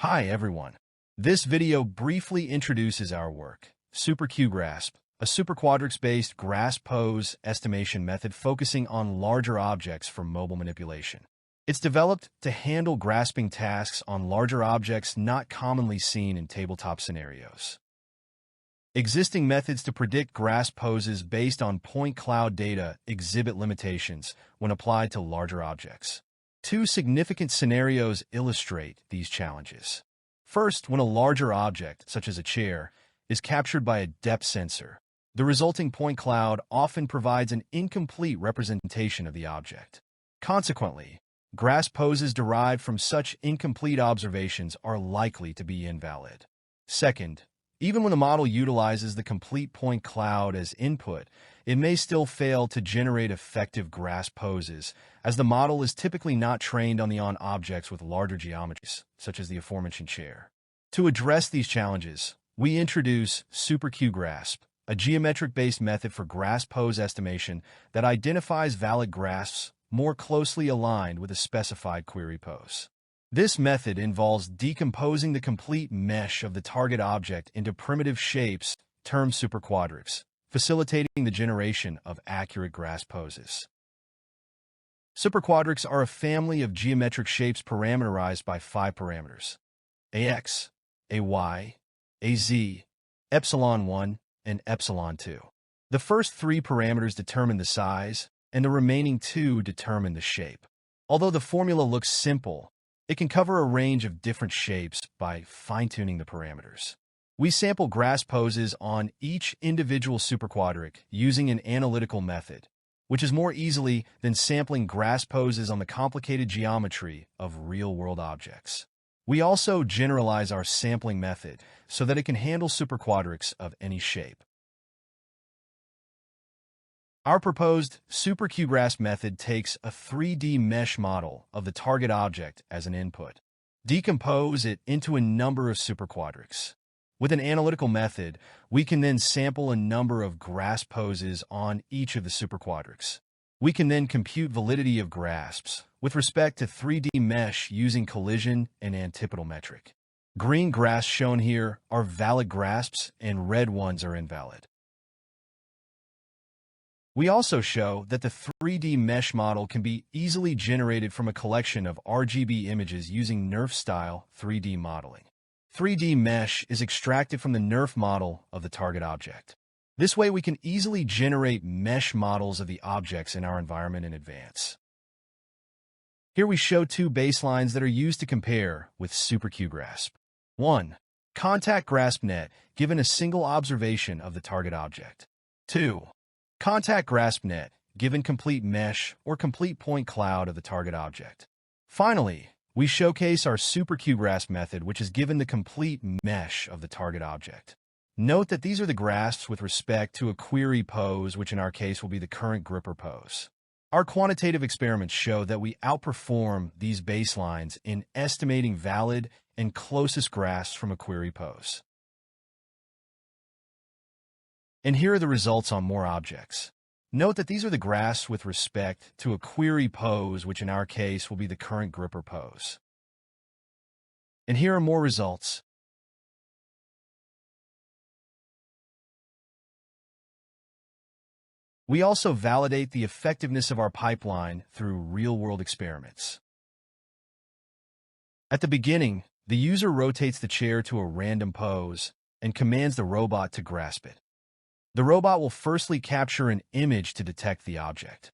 Hi everyone. This video briefly introduces our work, SuperQ-GRASP, a Superquadrics-based grasp pose estimation method focusing on larger objects for mobile manipulation. It's developed to handle grasping tasks on larger objects not commonly seen in tabletop scenarios. Existing methods to predict grasp poses based on point cloud data exhibit limitations when applied to larger objects. Two significant scenarios illustrate these challenges. First, when a larger object, such as a chair, is captured by a depth sensor, the resulting point cloud often provides an incomplete representation of the object. Consequently, grasp poses derived from such incomplete observations are likely to be invalid. Second, even when the model utilizes the complete point cloud as input, it may still fail to generate effective grasp poses, as the model is typically not trained on objects with larger geometries, such as the aforementioned chair. To address these challenges, we introduce SuperQ-GRASP, a geometric-based method for grasp pose estimation that identifies valid grasps more closely aligned with a specified query pose. This method involves decomposing the complete mesh of the target object into primitive shapes termed superquadrics, facilitating the generation of accurate grasp poses. Superquadrics are a family of geometric shapes parameterized by 5 parameters: AX, AY, AZ, epsilon1, and epsilon2. The first 3 parameters determine the size, and the remaining 2 determine the shape. Although the formula looks simple, it can cover a range of different shapes by fine-tuning the parameters. We sample grasp poses on each individual superquadric using an analytical method, which is more easily than sampling grasp poses on the complicated geometry of real-world objects. We also generalize our sampling method so that it can handle superquadrics of any shape. Our proposed SuperQ-GRASP method takes a 3D mesh model of the target object as an input, decompose it into a number of superquadrics. With an analytical method, we can then sample a number of grasp poses on each of the superquadrics. We can then compute validity of grasps with respect to 3D mesh using collision and antipodal metric. Green grasps shown here are valid grasps and red ones are invalid. We also show that the 3D mesh model can be easily generated from a collection of RGB images using NeRF-style 3D modeling. 3D mesh is extracted from the NeRF model of the target object. This way we can easily generate mesh models of the objects in our environment in advance. Here we show 2 baselines that are used to compare with SuperQ-GRASP. 1. Contact grasp net given a single observation of the target object. 2. Contact grasp net given complete mesh or complete point cloud of the target object. Finally, we showcase our SuperQ-GRASP method, which is given the complete mesh of the target object. Note that these are the grasps with respect to a query pose, which in our case will be the current gripper pose. Our quantitative experiments show that we outperform these baselines in estimating valid and closest grasps from a query pose. And here are the results on more objects. Note that these are the grasps with respect to a query pose, which in our case will be the current gripper pose. And here are more results. We also validate the effectiveness of our pipeline through real-world experiments. At the beginning, the user rotates the chair to a random pose and commands the robot to grasp it. The robot will firstly capture an image to detect the object.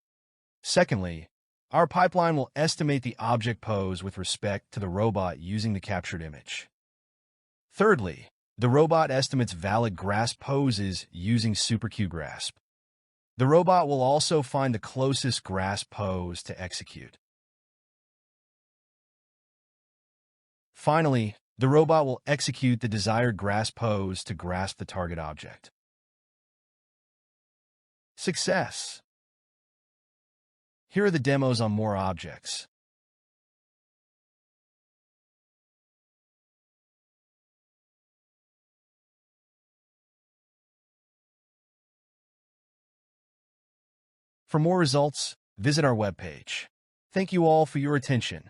Secondly, our pipeline will estimate the object pose with respect to the robot using the captured image. Thirdly, the robot estimates valid grasp poses using SuperQ-GRASP. The robot will also find the closest grasp pose to execute. Finally, the robot will execute the desired grasp pose to grasp the target object. Success! Here are the demos on more objects. For more results, visit our webpage. Thank you all for your attention.